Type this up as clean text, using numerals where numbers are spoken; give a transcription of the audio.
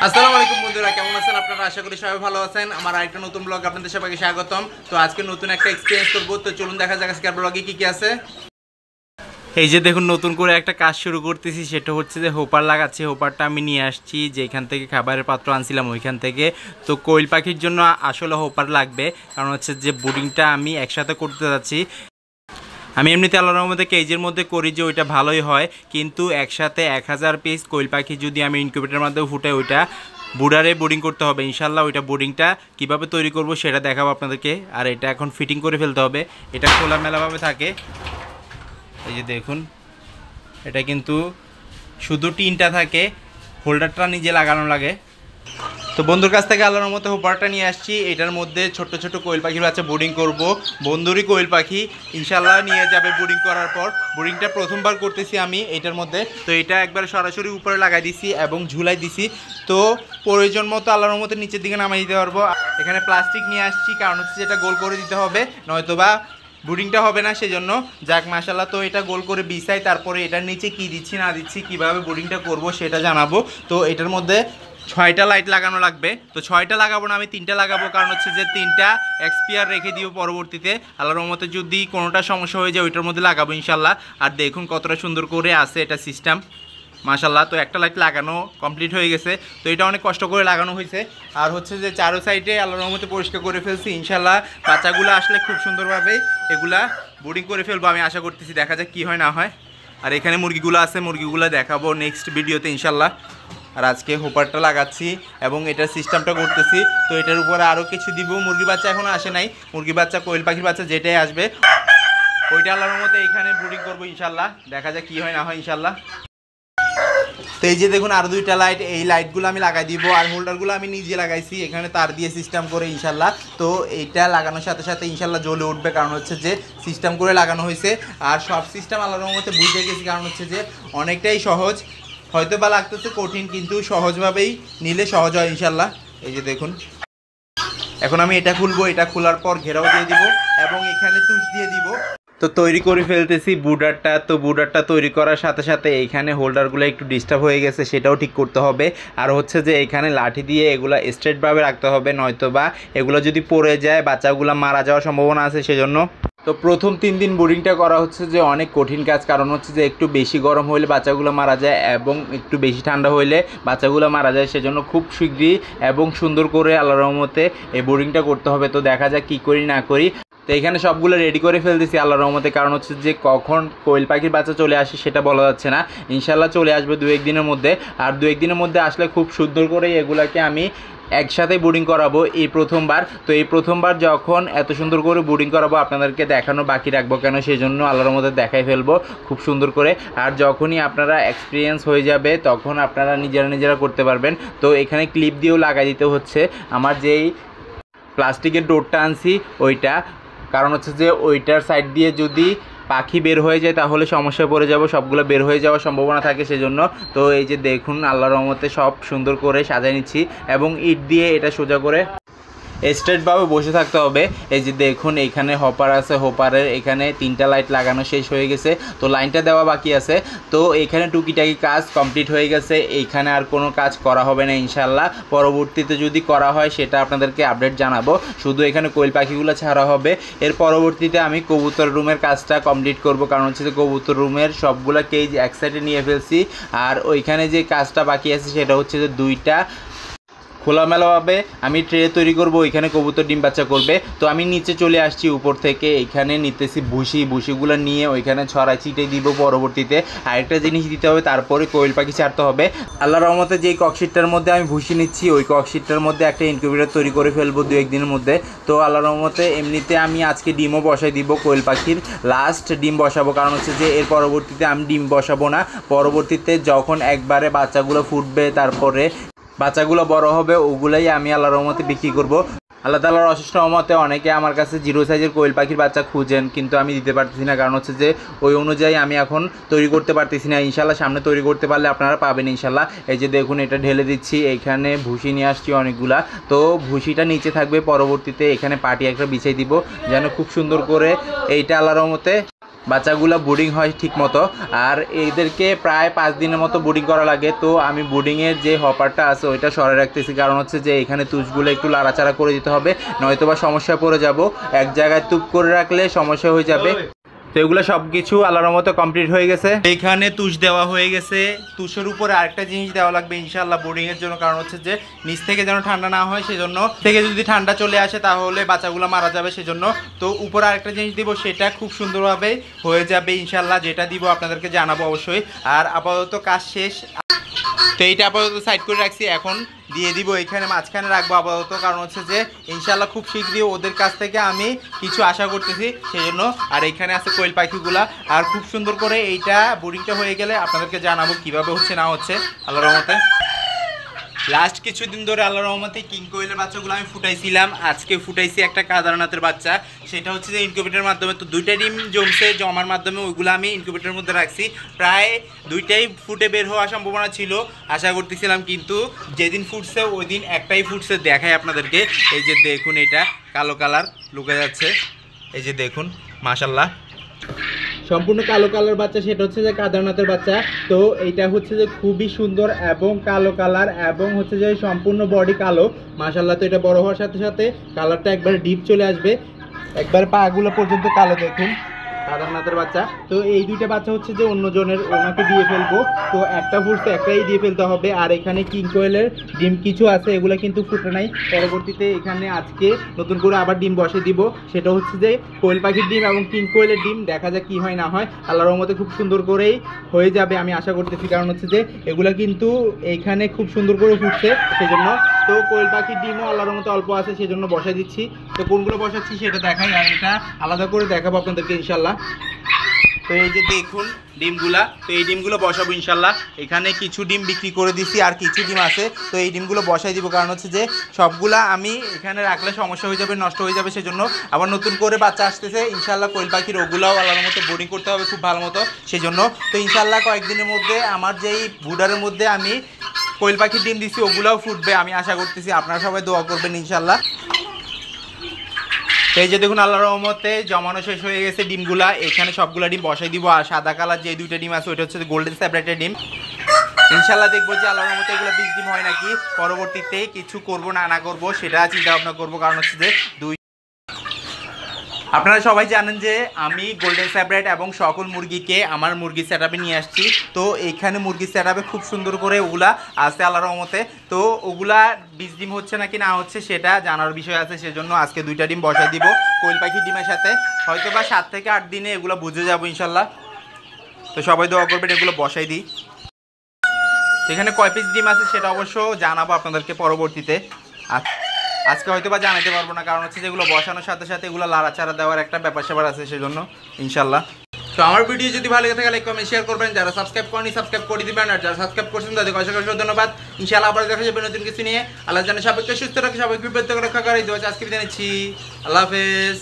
আসসালামু আলাইকুম বন্ধুরা, কেমন আছেন আপনারা? আশা করি সবাই ভালো আছেন। আমার আরেকটা নতুন ব্লগ আপনাদের সবাইকে স্বাগতম। তো আজকে নতুন একটা এক্সপিরিয়েন্স করব। তো চলুন দেখা যাক আজকে ব্লগে কি কি আছে। এই যে দেখুন, নতুন করে একটা কাজ শুরু করতেছি, সেটা হচ্ছে যে হোপার লাগাচ্ছি। হোপারটা আমি নিয়ে আসছি যেখান থেকে খাবারের পাত্র আনছিলাম ওইখান থেকে। তো কোয়েল পাখির জন্য আসলে হোপার লাগবে, কারণ হচ্ছে যে বোর্ডিংটা আমি একসাথে করতে যাচ্ছি। আমি এমনিতে আল্লাহর রহমতে কেজের মধ্যে করি যে ওইটা ভালোই হয়, কিন্তু একসাথে 1000 পিস কোয়েল পাখি যদি আমি ইনকিউবেটরের মাধ্যমে ফুটাই ওইটা বুডারে বোর্ডিং করতে হবে ইনশাল্লাহ। ওইটা বোর্ডিংটা কীভাবে তৈরি করব সেটা দেখাবো আপনাদেরকে। আর এটা এখন ফিটিং করে ফেলতে হবে, এটা খোলামেলাভাবে থাকে। এই যে দেখুন, এটা কিন্তু শুধু টিনটা থাকে, হোল্ডারটা নিজে লাগানো লাগে। তো বন্ধুর কাছ থেকে আল্লাহর মতো হোপারটা নিয়ে আসছি। এটার মধ্যে ছোট্ট ছোট কোয়েল পাখির বাচ্চা বোর্ডিং করব। বন্ধুরই কোয়েল পাখি ইনশাল্লাহ নিয়ে যাবে বোর্ডিং করার পর। বোর্ডিংটা প্রথমবার করতেছি আমি এটার মধ্যে। তো এটা একবার সরাসরি উপরে লাগাই দিছি এবং ঝুলাই দিছি। তো প্রয়োজন মতো আল্লাহর মতো নিচের দিকে নামাই দিতে পারবো। এখানে প্লাস্টিক নিয়ে আসছি, কারণ হচ্ছে যেটা গোল করে দিতে হবে, নয়তোবা বোর্ডিংটা হবে না, সেজন্য। যাক মাশাআল্লাহ, তো এটা গোল করে বিছাই, তারপরে এটার নিচে কি দিচ্ছি না দিচ্ছি, কিভাবে বোর্ডিংটা করব সেটা জানাবো। তো এটার মধ্যে 6টা লাইট লাগানো লাগবে। তো 6টা লাগাবো না, আমি 3টা লাগাবো, কারণ হচ্ছে যে 3টা এক্সপিয়ার রেখে দিব পরবর্তীতে। আল্লাহর রহমতে যদি কোনোটা সমস্যা হয়ে যায় ওইটার মধ্যে লাগাবো ইনশাল্লাহ। আর দেখুন কতটা সুন্দর করে আছে এটা সিস্টেম, মাশাল্লাহ। তো একটা লাইট লাগানো কমপ্লিট হয়ে গেছে। তো এটা অনেক কষ্ট করে লাগানো হয়েছে। আর হচ্ছে যে চারো সাইডে আল্লাহর রহমতে পরিষ্কার করে ফেলছি ইনশাল্লাহ। বাচ্চাগুলো আসলে খুব সুন্দরভাবে এগুলা বোর্ডিং করে ফেলবো আমি আশা করতেছি। দেখা যাক কী হয় না হয়। আর এখানে মুরগিগুলো আছে, মুরগিগুলো দেখাবো নেক্সট ভিডিওতে ইনশাল্লাহ। আর আজকে হোপারটা লাগাচ্ছি এবং এটার সিস্টেমটা করতেছি। তো এটার উপরে আরও কিছু দিব। মুরগি বাচ্চা এখনও আসে নাই, মুরগি বাচ্চা কোয়েল পাখির বাচ্চা যেটাই আসবে ওইটা আল্লাহর মতো এখানে ব্রুডিং করবো ইনশাল্লাহ। দেখা যাক কী হয় না হয় ইনশাল্লাহ। তো এই যে দেখুন আরও 2টা লাইট, এই লাইটগুলো আমি লাগাই দিব। আর হোল্ডারগুলো আমি নিজে লাগাইছি, এখানে তার দিয়ে সিস্টেম করে ইনশাল্লাহ। তো এইটা লাগানোর সাথে সাথে ইনশাল্লাহ জ্বলে উঠবে, কারণ হচ্ছে যে সিস্টেম করে লাগানো হয়েছে। আর সব সিস্টেম আল্লাহর মতো বুঝে গেছি, কারণ হচ্ছে যে অনেকটাই সহজ। হয়তো বা লাগতেছে কঠিন, কিন্তু সহজভাবেই নিলে সহজ হয় ইনশাল্লাহ। এই যে দেখুন, এখন আমি এটা খুলবো, এটা খোলার পর ঘেরাও দিয়ে দিব এবং এখানে তুষ দিয়ে দিব। তো তৈরি করে ফেলতেছি বুডারটা। তো বুডারটা তৈরি করার সাথে সাথে এইখানে হোল্ডারগুলো একটু ডিস্টার্ব হয়ে গেছে, সেটাও ঠিক করতে হবে। আর হচ্ছে যে এখানে লাঠি দিয়ে এগুলো স্ট্রেটভাবে রাখতে হবে, নয়তো বা এগুলো যদি পড়ে যায় বাচ্চাগুলো মারা যাওয়ার সম্ভাবনা আছে, সেজন্য। তো প্রথম 3 দিন বোর্ডিংটা করা হচ্ছে যে অনেক কঠিন কাজ, কারণ হচ্ছে যে একটু বেশি গরম হলে বাচ্চাগুলো মারা যায় এবং একটু বেশি ঠান্ডা হলে বাচ্চাগুলো মারা যায়, সেজন্য খুব শীঘ্রই এবং সুন্দর করে আল্লাহর রহমতে এই বোর্ডিংটা করতে হবে। তো দেখা যাক কী করি না করি। তো এখানে সবগুলো রেডি করে ফেলতেছি আল্লাহর রহমতে, কারণ হচ্ছে যে কখন কোয়েল পাখির বাচ্চা চলে আসে সেটা বলা যাচ্ছে না। ইনশাল্লাহ চলে আসবে 2-1 দিনের মধ্যে। আর 2-1 দিনের মধ্যে আসলে খুব সুন্দর করে এগুলাকে আমি একসাথে বোর্ডিং করাবো এই প্রথমবার। তো এই প্রথমবার যখন এত সুন্দর করে বোর্ডিং করাবো আপনাদেরকে দেখানো বাকি রাখবো কেন, সেই জন্য আল্লাহর মধ্যে দেখাই ফেলবো খুব সুন্দর করে। আর যখনই আপনারা এক্সপিরিয়েন্স হয়ে যাবে তখন আপনারা নিজেরা করতে পারবেন। তো এখানে ক্লিপ দিয়েও লাগাই দিতে হচ্ছে আমার যেই প্লাস্টিকের ডোরটা আনছি ওইটা, কারণ হচ্ছে যে ওইটার সাইড দিয়ে যদি পাখি বের হয়ে যায় তাহলে সমস্যায় পড়ে যাব, সবগুলো বের হয়ে যাওয়ার সম্ভাবনা থাকে, সেজন্য। তো এই যে দেখুন আল্লাহর রহমতে সব সুন্দর করে সাজাই নিচ্ছি এবং ইট দিয়ে এটা সোজা করে স্ট্রেটভাবে বসে থাকতে হবে। এই যে দেখুন এখানে হপার আছে, হোপারের এখানে 3টা লাইট লাগানো শেষ হয়ে গেছে। তো লাইনটা দেওয়া বাকি আছে। তো এখানে টুকিটাকি কাজ কমপ্লিট হয়ে গেছে, এইখানে আর কোনো কাজ করা হবে না ইনশাল্লাহ। পরবর্তীতে যদি করা হয় সেটা আপনাদেরকে আপডেট জানাবো। শুধু এখানে কোয়েল পাখিগুলো ছাড়া হবে। এর পরবর্তীতে আমি কবুতর রুমের কাজটা কমপ্লিট করব, কারণ হচ্ছে যে কবুতর রুমের সবগুলো কেজ এক সাইডে নিয়ে ফেলছি। আর ওইখানে যে কাজটা বাকি আছে সেটা হচ্ছে যে 2টা খোলামেলাভাবে আমি ট্রে তৈরি করব, ওইখানে কবুতর ডিম বাচ্চা করবে। তো আমি নিচে চলে আসছি উপর থেকে, এইখানে নিতেছি ভুসিগুলো নিয়ে ওইখানে ছড়াই ছিটে দিব। পরবর্তীতে আরেকটা জিনিস দিতে হবে, তারপরে কোয়েল পাখি ছাড়তে হবে। আল্লাহর রহমতে যেই ককশিটটার মধ্যে আমি ভুসি নিচ্ছি ওই ককশিটটার মধ্যে একটা ইনকিউবেটর তৈরি করে ফেলবো 2-1 দিনের মধ্যে। তো আল্লাহর রহমতে এমনিতে আমি আজকে ডিমও বসাই দিব, কোয়েল পাখির লাস্ট ডিম বসাবো, কারণ হচ্ছে যে এর পরবর্তীতে আমি ডিম বসাবো না। পরবর্তীতে যখন একবারে বাচ্চাগুলো ফুটবে তারপরে বাচ্চাগুলো বড় হবে ওগুলাই আমি আল্লাহর রহমতে বিক্রি করব। আল্লাহ তাআলার অশেষ রহমতে অনেকে আমার কাছে 0 সাইজের কোয়েল পাখির বাচ্চা খুঁজেন, কিন্তু আমি দিতে পারতেছি না, কারণ হচ্ছে যে ওই অনুযায়ী আমি এখন তৈরি করতে পারতেছি না। ইনশাল্লাহ সামনে তৈরি করতে পারলে আপনারা পাবেন ইনশাল্লাহ। এই যে দেখুন এটা ঢেলে দিচ্ছি, এইখানে ভুসি নিয়ে আসছি অনেকগুলা। তো ভুসিটা নিচে থাকবে, পরবর্তীতে এখানে পাটি একটা বিছাই দিব যেন খুব সুন্দর করে এইটা আল্লাহর রহমতে বাচ্চাগুলো বোর্ডিং হয় ঠিক মতো। আর এদেরকে প্রায় 5 দিনের মতো বোর্ডিং করা লাগে। তো আমি বোর্ডিংয়ের যে হপারটা আছে ওইটা সরে রাখতেছি, কারণ হচ্ছে যে এখানে তুষগুলো একটু লাড়াচাড়া করে দিতে হবে, নয়তোবা সমস্যা পড়ে যাব। এক জায়গায় তুপ করে রাখলে সমস্যা হয়ে যাবে। তো এগুলো সব কিছু আল্লাহর মতো কমপ্লিট হয়ে গেছে। এখানে তুষ দেওয়া হয়ে গেছে। তুষের উপরে আরেকটা জিনিস দেওয়া লাগবে ইনশাআল্লাহ বোর্ডিংয়ের জন্য, কারণ হচ্ছে যে নিচ থেকে যেন ঠান্ডা না হয়, সেজন্য থেকে যদি ঠান্ডা চলে আসে তাহলে বাচ্চাগুলো মারা যাবে, সেজন্য তো উপরে আরেকটা জিনিস দিব, সেটা খুব সুন্দরভাবে হয়ে যাবে ইনশাআল্লাহ। যেটা দিব আপনাদেরকে জানাবো অবশ্যই। আর আপাতত কাজ শেষ, তো এইটা আপাতত সাইড করে রাখছি। এখন দিয়ে দিব এখানে মাঝখানে রাখবো আপাতত, কারণ হচ্ছে যে ইনশাআল্লাহ খুব শীঘ্রই ওদের কাছ থেকে আমি কিছু আশা করতেছি সেই জন্য। আর এখানে আছে কোয়েল পাখিগুলা। আর খুব সুন্দর করে এইটা বোর্ডিংটা হয়ে গেলে আপনাদেরকে জানাবো কিভাবে হচ্ছে না হচ্ছে আল্লাহর রহমতে। লাস্ট কিছুদিন ধরে আল্লাহর রহমতে কিং কোয়েলের বাচ্চাগুলো আমি ফুটাইছিলাম। আজকে ফুটাইছি একটা কাদারনাথের বাচ্চা, সেটা হচ্ছে যে ইনকিউবেটরের মাধ্যমে। তো 2টা ডিম জমছে, জমার মাধ্যমে ওইগুলো আমি ইনকিউবেটরের মধ্যে রাখছি। প্রায় 2টাই ফুটে বের হওয়ার সম্ভাবনা ছিল, আশা করতেছিলাম, কিন্তু যেদিন ফুটছে ওই দিন একটাই ফুটছে। দেখাই আপনাদেরকে, এই যে দেখুন, এটা কালো কালার লুকে যাচ্ছে, এই যে দেখুন মাশাল্লাহ সম্পূর্ণ কালো কালার বাচ্চা, সেটা হচ্ছে যে কাদারনাথের বাচ্চা। তো এইটা হচ্ছে যে খুবই সুন্দর এবং কালো কালার, এবং হচ্ছে যে সম্পূর্ণ বডি কালো মাশাল্লাহ। তো এটা বড় হওয়ার সাথে সাথে কালারটা একবার ডিপ চলে আসবে, একবার পাগুলো পর্যন্ত কালো দেখুন, কাদারনাথের বাচ্চা। তো এই 2টা বাচ্চা হচ্ছে যে অন্যজনের, ওনাকে দিয়ে ফেলবো। তো একটা ফুটছে, একটাই দিয়ে ফেলতে হবে। আর এখানে কিং কোয়েলের ডিম কিছু আছে, এগুলো কিন্তু ফুটে নাই। পরবর্তীতে এখানে আজকে নতুন করে আবার ডিম বসে দিব, সেটা হচ্ছে যে কোয়েল পাখির ডিম এবং কিং কোয়েলের ডিম। দেখা যাক কি হয় না হয়, আল্লাহর রহমতে খুব সুন্দর করেই হয়ে যাবে আমি আশা করতেছি, কারণ হচ্ছে যে এগুলা কিন্তু এইখানে খুব সুন্দর করে ফুটছে সেজন্য। তো কোয়েল পাখির ডিমও আল্লাহর মতো অল্প আছে, সেজন্য বসাই দিচ্ছি। তো কোনগুলো বসাচ্ছি সেটা দেখাই, আর এটা আলাদা করে দেখাবো আপনাদেরকে ইনশাল্লাহ। তো এই যে দেখুন ডিমগুলা, তো এই ডিমগুলো বসাবো ইনশাল্লাহ। এখানে কিছু ডিম বিক্রি করে দিছি, আর কিছু ডিম আছে, তো এই ডিমগুলো বসাই দিব, কারণ হচ্ছে যে সবগুলা আমি এখানে রাখলে সমস্যা হয়ে যাবে, নষ্ট হয়ে যাবে, সেজন্য। আবার নতুন করে বাচ্চা আসতেছে ইনশাল্লাহ কোয়েল পাখির, ওগুলাও আল্লাহর মতো বোর্ডিং করতে হবে খুব ভালো মতো, সেজন্য। তো ইনশাল্লাহ কয়েকদিনের মধ্যে আমার যেই বুডারের মধ্যে আমি কোয়েল পাখির ডিম দিচ্ছি ওগুলাও ফুটবে আমি আশা করতেছি। আপনারা সবাই দোয়া করবেন ইনশাল্লাহ। এই যে দেখুন আল্লাহর রহমতে জমানো শেষ হয়ে গেছে ডিমগুলা। এখানে সবগুলা ডিম বসাই দিব। আর সাদা কালার যে 2টা ডিম আছে ওইটা হচ্ছে গোল্ডেন স্যাপারেটেড ডিম। ইনশাল্লাহ দেখবো যে আল্লাহর রহমতে এগুলো 20 ডিম হয় নাকি। পরবর্তীতে কিছু করব না করব সেটা চিন্তা ভাবনা করবো, কারণ হচ্ছে যে আপনারা সবাই জানেন যে আমি গোল্ডেন স্যাপারেট এবং সকল মুরগিকে আমার মুরগির সেটআপে নিয়ে আসছি। তো এইখানে মুরগির সেটআপে খুব সুন্দর করে ওগুলা আছে আল্লাহর রহমতে। তো ওগুলা 20 ডিম হচ্ছে নাকি না হচ্ছে সেটা জানার বিষয় আছে, সেজন্য আজকে 2টা ডিম বসাই দিব কোয়েল পাখির ডিমের সাথে। হয়তো বা 7 থেকে 8 দিনে এগুলো বুঝে যাবো ইনশাল্লাহ। তো সবাই দোয়া করবেন এগুলো বসাই দিই। এখানে কয় পিস ডিম আছে সেটা অবশ্য জানাবো আপনাদেরকে পরবর্তীতে। আজকে হয়তো বা জানাতে পারবো না, কারণ হচ্ছে যেগুলো বসানোর সাথে সাথে এগুলো লাড়াচাড়া দেওয়ার একটা ব্যাপার স্যাপার আছে, সেজন্য ইনশাল্লাহ। তো আমার ভিডিও যদি ভালো লাগে থাকে লাইক কমেন্ট শেয়ার করবেন, যারা সাবস্ক্রাইব করেনি সাবস্ক্রাইব করে দিবেন, আর যারা সাবস্ক্রাইব করছেন তাদেরকে অসংখ্য ধন্যবাদ। ইনশাআল্লাহ আবার দেখা যাবে নতুন কিছু নিয়ে। আল্লাহ জানে সবাইকে সুস্থ রাখে, সবাইকে বিপদ থেকে রক্ষা করে। এই দোয়া আজকে বিদায় নিচ্ছি, আল্লাহ হাফেজ।